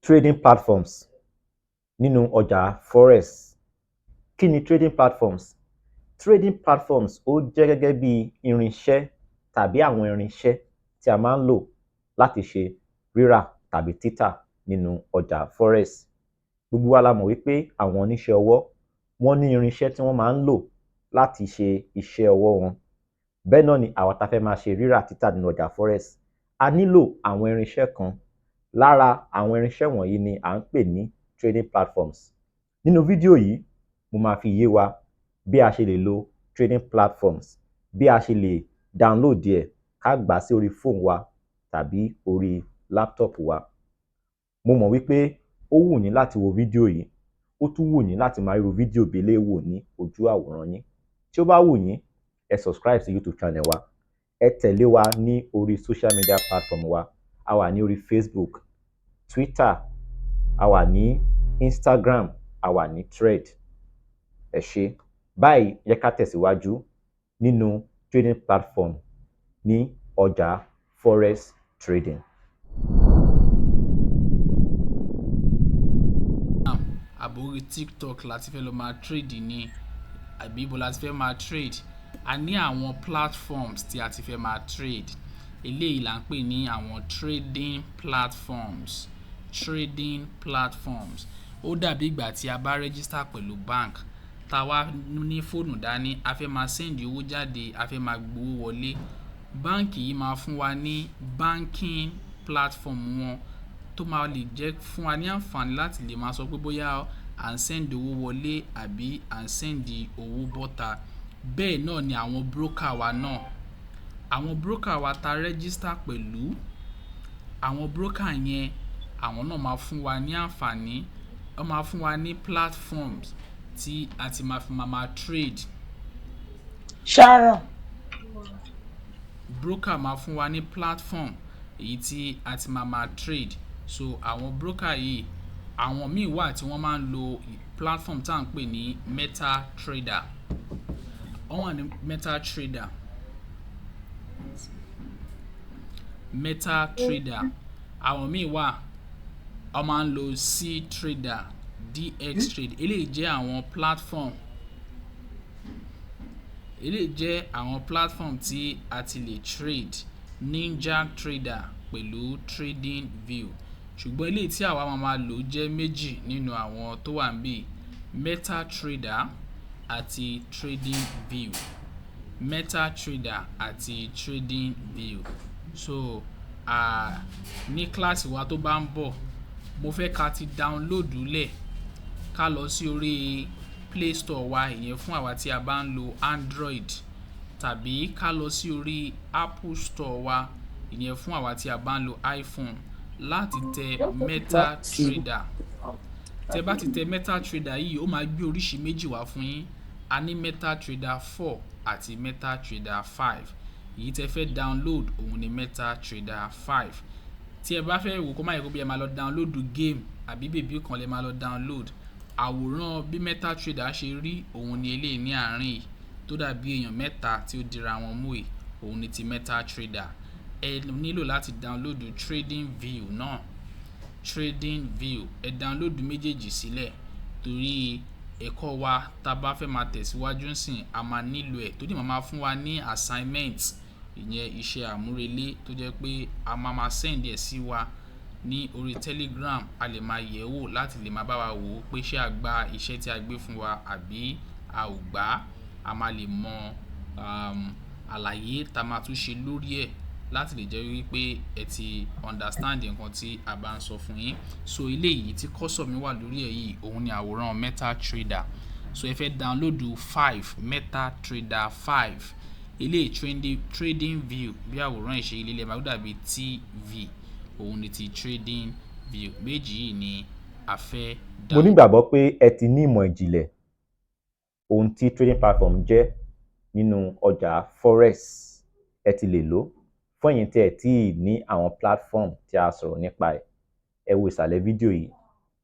Trading platforms nínú ọjà Forex. Kí ni trading platforms? Trading platforms ó jẹ́ gẹ́gẹ́ bí irinṣẹ́ tàbí àwọn irinṣẹ́ tí a máa ń lò láti ṣe rírà tàbí títà nínú ọjà Forex. Gbogbo wa la mọ̀ wípé àwọn oníṣẹ́ ọwọ́ wọ́n ní irinṣẹ́ tí wọ́n máa ń lò láti ṣe iṣẹ́ ọwọ́ wọn. Bẹ́ẹ̀ náà ni àwa tá fẹ́ máa ṣe rírà títà nínú ọjà Forex. A nílò àwọn irinṣẹ́ kan. Lára àwọn irinṣẹ́ wọ̀nyí ni à ń pè ní trading platforms. Nínú fídíò yìí, mo máa fi yé wa bí a ṣe lè lo trading platforms, bí a ṣe lè download ẹ̀ ká gbà sí orí fóònù wa tàbí orí laptop wa. Mo mọ̀ wípé ó wù yín láti wo fídíò yìí, ó tún wù yín láti máa rí fídíò bí eléyìí wò ní ojú àwòrán yín. Tí ó bá wù yín, ẹ subscribe sí YouTube channel wa. Ẹ tẹ̀lé wa ní orí social media platform wa. A wà ní orí Facebook, Twitter, a wà ní Instagram, a wà ní Thread. Ẹ ṣé. Báyìí yẹ ká tẹ̀síwájú nínú trading platform ní ọjà Forex trading. Àbórí TikTok láti fẹ́ lọ máa trade ní àbí ibo láti fẹ́ máa trade. A ní àwọn platforms tí a ti fẹ́ máa trade. Eléyìí là ń pè ní àwọn trading platforms. Trading platforms. Ó dàbí ìgbà tí a bá register pẹ̀lú bank. Tá wá ní fóònù dání, a fẹ́ máa send owó jáde, a fẹ́ máa gbowó wọlé. Báǹkì yìí máa fún wa ní banking platform wọn tó máa lè jẹ́ fún wa ní àǹfààní láti lè máa sọ pé bóyá à ń send owó wọlé àbí à ń send owó bọ́ta. Bẹ́ẹ̀ náà ni àwọn broker wa náà. Àwọn broker wa ta register pẹ̀lú, àwọn broker yẹn àwọn náà máa fún wa ní àǹfààní, wọ́n máa fún wa ní platforms tí a ti máa fi máa trade. Sharon. Broker máa fún wa ní platform èyí tí a ti máa trade. So àwọn broker yìí, àwọn míì wà tí wọ́n máa ń lo platform tá à ń pè ní meta trader. Wọ́n wà ní meta trader. Meta trader. Àwọn míì wà wọ́n máa ń lo C trader, DX trade. Eléyìí jẹ́ àwọn platform. Eléyìí jẹ́ àwọn platform tí a ti lè trade. Ninja trader pẹ̀lú trading view. Ṣùgbọ́n eléyìí tí àwa máa lò jẹ́ méjì nínú àwọn tó wà níbí. Meta trader àti trading view. Meta trader àti trading view. So ní kíláàsì wa tó bá ń bọ̀, mo fẹ́ ká ti download lẹ̀ ká lọ sí orí Play Store wa, ìyẹn fún àwa tí a bá ń lo Android, tàbí ká lọ sí orí Apple Store wa, ìyẹn fún àwa tí a bá ń lo iPhone, láti tẹ meta trader. Tẹ́ bá ti tẹ meta trader yìí, ó máa gbé oríṣi méjì wá fún yín. A ní meta trader 4 àti meta trader 5. Èyí tẹ́ fẹ́ download òun ni meta trader 5. Tí ẹ bá fẹ́ wò kó má yẹ kó bí ẹ máa lọ download game àbí bèbí kan lè máa lọ download. Àwòrán bí meta trader ṣe rí òun ni eléyìí ní àárín yìí tó dàbí èèyàn mẹ́ta tí ó dira wọn mú yìí, òun ni ti meta trader. Ẹ nílò láti download trading view náà. Trading view, ẹ download méjèèjì sílẹ̀ torí ẹ̀kọ́ wa tá bá fẹ́ máa tẹ̀síwájú ńsìn a máa nílò ẹ̀, tó dì máa fún wa ní assignment, ìyẹn iṣẹ́ àmúrelé tó jẹ́ pé a máa send ẹ̀ sí wa ní orí Telegram. A lè máa yẹ̀ wò láti lè máa bá wa wò ó pé ṣé a gba iṣẹ́ tí a gbé fún wa àbí a ò gbà. A máa lè mọ àlàyé tá máa tún ṣe lórí ẹ̀ láti lè jẹ́ wípé ẹ ti understand nǹkan tí a bá ń sọ fún yín. So eléyìí tí cursor mi wà lórí ẹ̀ yìí òun ni àwòrán meta trader. So ẹ fẹ́ download 5 meta trader 5. Eléyìí trading view bí àwòrán ìṣe ilé máa dàbí TV, òun ni ti trading view. Méjì yìí ni a fẹ́ download. Mo nígbàgbọ́ pé ẹ ti ní ìmọ̀ ìjìnlẹ̀ ohun tí trading platform jẹ́ nínú ọjà Forex. Ẹ ti lè lò fún ẹ̀yin tí ẹ tí ní àwọn platform tí a sọ̀rọ̀ nípa ẹ̀. Ẹ wo ìsàlẹ̀ fídíò yìí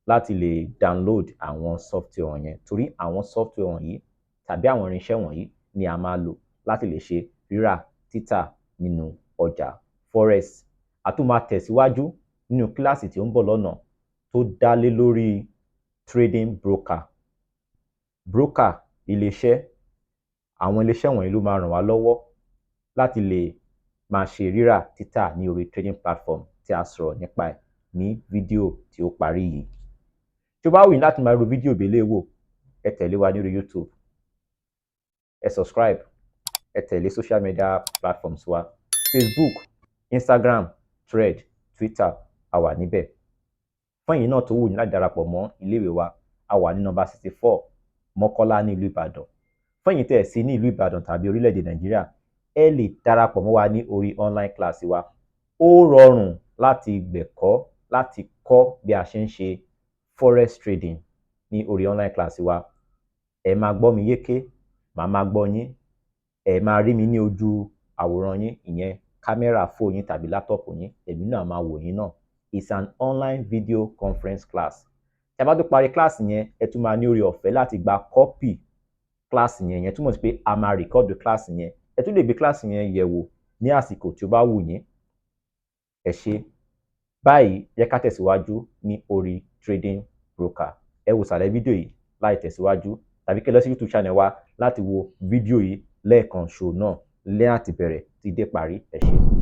láti lè download àwọn software wọ̀nyẹn, torí àwọn software wọ̀nyí tàbí àwọn irinṣẹ́ wọ̀nyí ni a máa lò láti lè ṣe rírà títà nínú ọjà Forex. A tún máa tẹ̀síwájú nínú kíláàsì tí ó ń bọ̀ lọ́nà tó dá lé lórí trading broker. Broker iléeṣẹ́, àwọn iléeṣẹ́ wọ̀nyí ló máa ràn wá lọ́wọ́ láti lè máa ṣe rírà títà ní orí trading platform tí a sọ̀rọ̀ nípa ẹ̀ ní fídíò tí ó parí yìí. Tí ó bá wù yín láti máa ro fídíò bí eléyìí wò, ẹ tẹ̀lé wa ní orí YouTube, ẹ subscribe, ẹ tẹ̀lé social media platforms wa, Facebook, Instagram, Thread, Twitter, a wà níbẹ̀. Fún ẹ̀yin náà tó wù yín láti darapọ̀ mọ́ iléèwé wa, a wà ní nọ́mbà 64 Mọ́kọ́lá ní ìlú Ìbàdàn. Fún ẹ̀yin tẹ́ ẹ̀ sí ní ìlú Ìbàdàn tàbí orílẹ̀-èdè Nàìjíríà, ẹ lè darapọ̀ mọ́ wa ní orí online class wa. Ó rọrùn láti gbẹ̀kọ́, láti kọ́ bí a ṣe ń ṣe forex trading ní orí online class wa. Ẹ máa gbọ́ mi yéké, màá máa gbọ́ yín, ẹ máa rí mi ní ojú àwòrán yín, ìyẹn kámẹ́rà fóònù yín tàbí láptọ̀pù yín, èmi náà máa wò yín náà. It's an online video conference class. Tí a bá tó parí class yẹn, ẹ tún máa ní oore ọ̀fẹ́ láti gba copy class yẹn. Ìyẹn túmọ̀ sí pé a máa record class yẹn. Ẹ tún lè gbé class yẹn yẹ̀ wò ní àsìkò tí ó bá wù yín. Ẹ ṣé. Báyìí jẹ́ ká tẹ̀síwájú ní orí trading broker. Ẹ wò sàlẹ̀ fídíò yìí láì tẹ̀síwájú, tàbí kẹ́ lọ sí YouTube channel wa láti wo fídíò yìí lẹ́ẹ̀kan ṣo náà láti bẹ̀rẹ̀ títí dé parí. Ẹ ṣé.